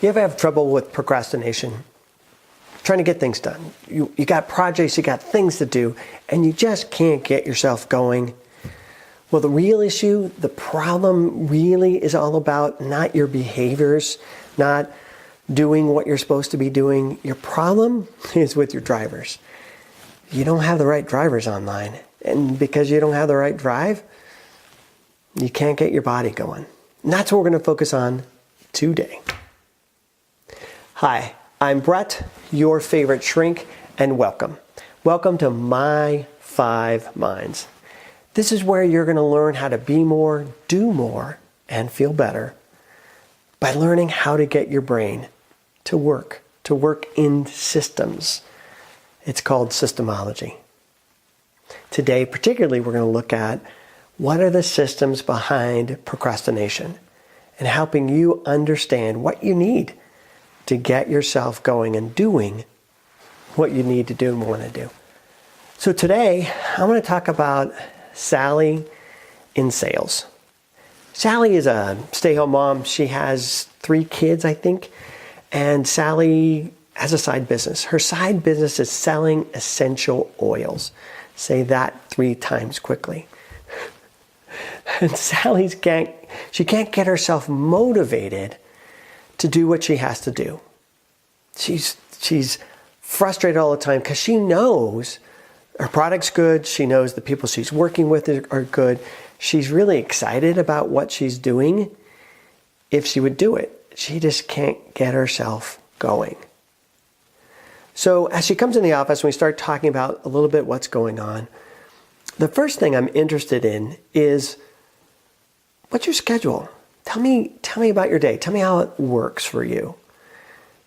You ever have trouble with procrastination? Trying to get things done. You got projects, you got things to do, and you just can't get yourself going. Well, the real issue, the problem really is all about not your behaviors, not doing what you're supposed to be doing. Your problem is with your drivers. You don't have the right drivers online. And because you don't have the right drive, you can't get your body going. And that's what we're going to focus on today. Hi, I'm Brett, your favorite shrink, and welcome. Welcome to My 5 Minds. This is where you're going to learn how to be more, do more, and feel better by learning how to get your brain to work in systems. It's called Systemology. Today, particularly, we're going to look at what are the systems behind procrastination and helping you understand what you need to get yourself going and doing what you need to do and want to do. So today, I want to talk about Sally in sales. Sally is a stay-home mom. She has 3 kids, I think, and Sally has a side business. Her side business is selling essential oils. Say that 3 times quickly. And Sally can't get herself motivated to do what she has to do. She's frustrated all the time because she knows her product's good. She knows the people she's working with are good. She's really excited about what she's doing if she would do it. She just can't get herself going. So as she comes in the office and we start talking about a little bit what's going on, the first thing I'm interested in is, what's your schedule? Tell me about your day. Tell me how it works for you.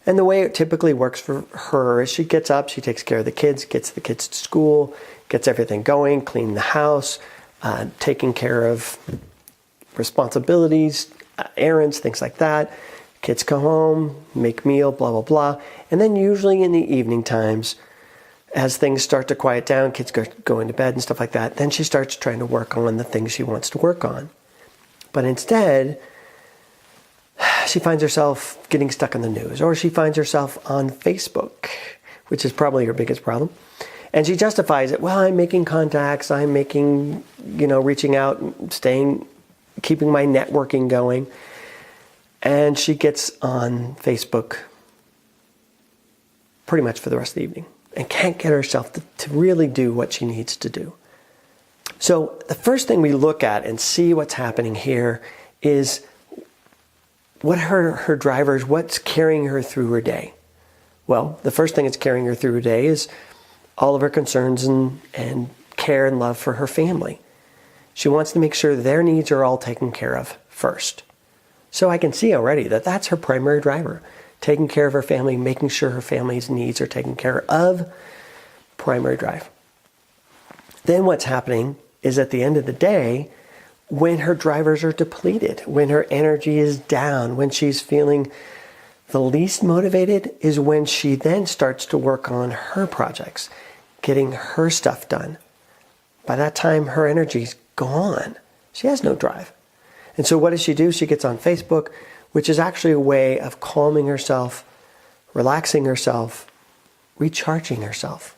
And the way it typically works for her is she gets up, she takes care of the kids, gets the kids to school, gets everything going, cleaning the house, taking care of responsibilities, errands, things like that. Kids come home, make meal, blah, blah, blah. And then usually in the evening times, as things start to quiet down, kids go into bed and stuff like that, then she starts trying to work on the things she wants to work on. But instead, she finds herself getting stuck in the news, or she finds herself on Facebook, which is probably her biggest problem. And she justifies it. Well, I'm making contacts, I'm making, reaching out, keeping my networking going. And she gets on Facebook pretty much for the rest of the evening and can't get herself to really do what she needs to do. So the first thing we look at and see what's happening here is what her drivers, what's carrying her through her day. Well, the first thing that's carrying her through her day is all of her concerns and care and love for her family. She wants to make sure their needs are all taken care of first. So I can see already that that's her primary driver. Taking care of her family, making sure her family's needs are taken care of, primary drive. Then what's happening is at the end of the day, when her drivers are depleted, when her energy is down, when she's feeling the least motivated, is when she then starts to work on her projects, getting her stuff done. By that time, her energy's gone. She has no drive. And so what does she do? She gets on Facebook, which is actually a way of calming herself, relaxing herself, recharging herself.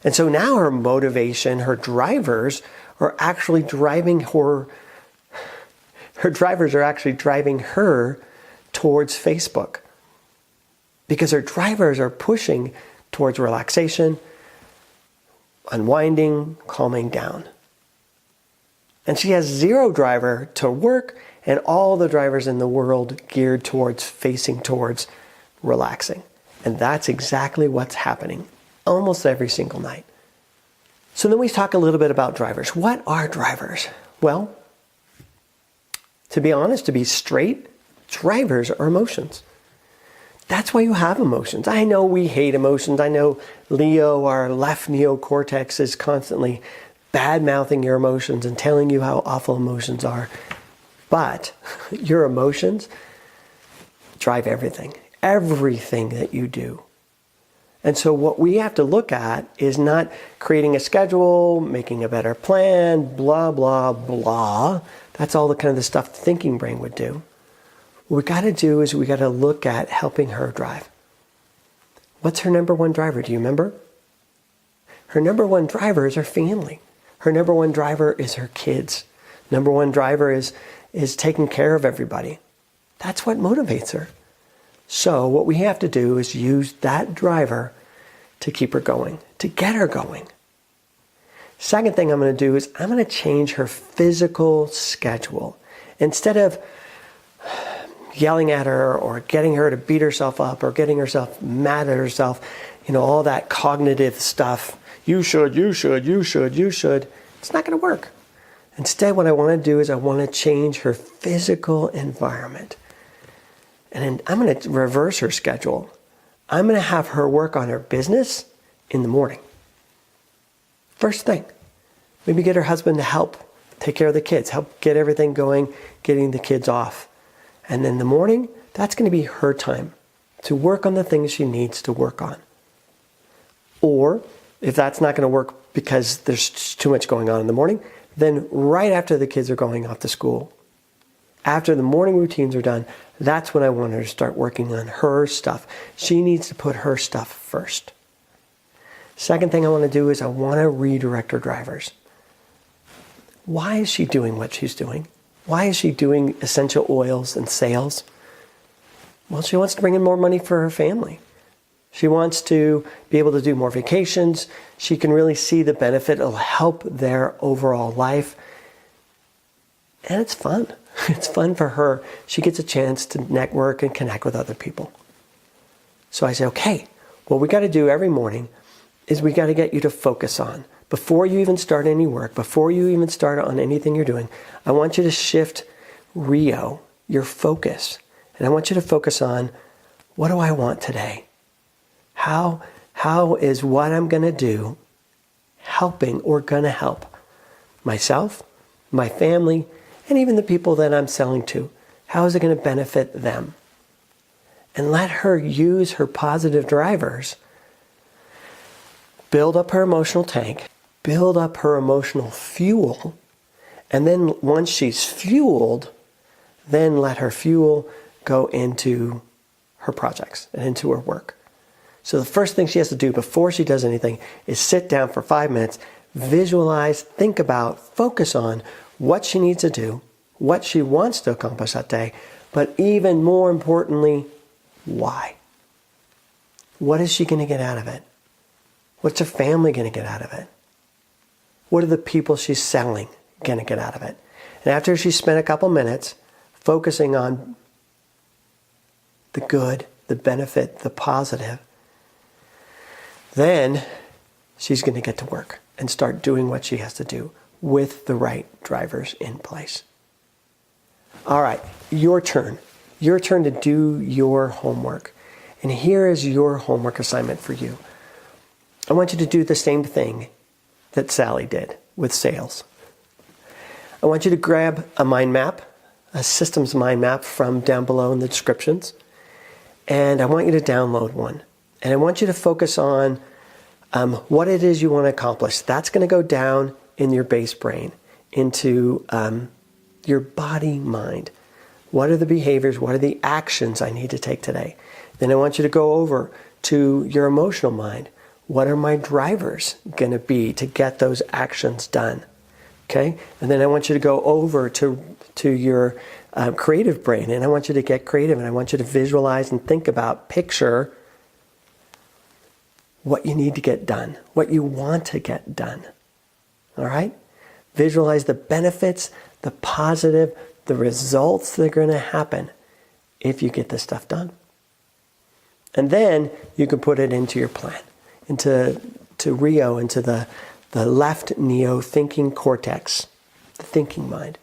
And so now her motivation, her drivers are actually driving her drivers are actually driving her towards Facebook, because her drivers are pushing towards relaxation, unwinding, calming down. And she has 0 driver to work and all the drivers in the world geared towards facing towards relaxing. And that's exactly what's happening almost every single night. So then we talk a little bit about drivers. What are drivers? Well, to be honest, to be straight, drivers are emotions. That's why you have emotions. I know we hate emotions. I know Leo, our left neocortex, is constantly bad-mouthing your emotions and telling you how awful emotions are. But your emotions drive everything that you do. And so what we have to look at is not creating a schedule, making a better plan, blah, blah, blah. That's all the kind of the stuff the thinking brain would do. What we got to do is we got to look at helping her drive. What's her number one driver? Do you remember? Her number one driver is her family. Her number one driver is her kids. Number one driver is taking care of everybody. That's what motivates her. So what we have to do is use that driver to keep her going, to get her going. Second thing I'm going to do is I'm going to change her physical schedule. Instead of yelling at her or getting her to beat herself up or getting herself mad at herself, all that cognitive stuff, you should. It's not going to work. Instead, what I want to do is I want to change her physical environment. And then I'm going to reverse her schedule. I'm going to have her work on her business in the morning. First thing, maybe get her husband to help take care of the kids, help get everything going, getting the kids off. And then in the morning, that's going to be her time to work on the things she needs to work on. Or if that's not going to work because there's too much going on in the morning, then right after the kids are going off to school, after the morning routines are done, that's when I want her to start working on her stuff. She needs to put her stuff first. Second thing I want to do is I want to redirect her drivers. Why is she doing what she's doing? Why is she doing essential oils and sales? Well, she wants to bring in more money for her family. She wants to be able to do more vacations. She can really see the benefit. It'll help their overall life. And it's fun. It's fun for her. She gets a chance to network and connect with other people. So I say, okay, what we got to do every morning is we got to get you to focus on. Before you even start any work, before you even start on anything you're doing, I want you to shift your focus. And I want you to focus on, what do I want today? How is what I'm going to do helping or going to help myself, my family, and even the people that I'm selling to? How is it going to benefit them? And let her use her positive drivers, build up her emotional tank, build up her emotional fuel, and then once she's fueled, then let her fuel go into her projects and into her work. So the first thing she has to do before she does anything is sit down for 5 minutes, visualize, think about, focus on what she needs to do, what she wants to accomplish that day, but even more importantly, why? What is she going to get out of it? What's her family going to get out of it? What are the people she's selling going to get out of it? And after she's spent a couple minutes focusing on the good, the benefit, the positive, then she's going to get to work and start doing what she has to do with the right drivers in place. All right, your turn. Your turn to do your homework. And here is your homework assignment for you. I want you to do the same thing that Sally did with sales. I want you to grab a mind map, a systems mind map from down below in the descriptions. And I want you to download one. And I want you to focus on what it is you want to accomplish. That's going to go down in your base brain, into your body mind. What are the behaviors? What are the actions I need to take today? Then I want you to go over to your emotional mind. What are my drivers going to be to get those actions done? Okay? And then I want you to go over to your creative brain, and I want you to get creative, and I want you to visualize and think about, picture what you need to get done, what you want to get done. All right? Visualize the benefits, the positive, the results that are going to happen if you get this stuff done. And then you can put it into your plan, into Rio, into the left neo thinking cortex, the thinking mind.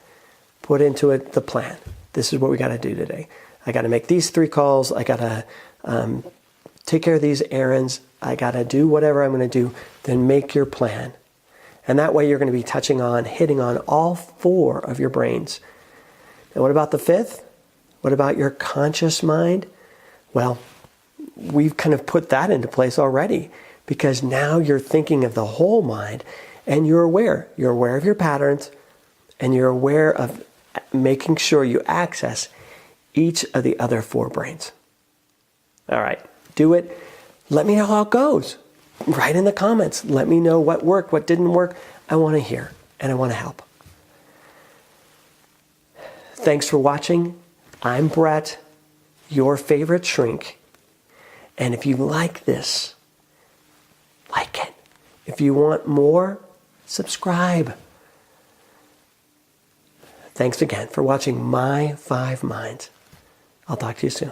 Put into it the plan. This is what we got to do today. I got to make these 3 calls. I got to take care of these errands. I got to do whatever I'm going to do. Then make your plan. And that way you're going to be hitting on all 4 of your brains. And what about the 5th? What about your conscious mind? Well, we've kind of put that into place already, because now you're thinking of the whole mind and you're aware. You're aware of your patterns, and you're aware of making sure you access each of the other 4 brains. All right, do it. Let me know how it goes. Write in the comments. Let me know what worked, what didn't work. I want to hear and I want to help. Thanks for watching. I'm Brett, your favorite shrink. And if you like this, like it. If you want more, subscribe. Thanks again for watching My 5 Minds. I'll talk to you soon.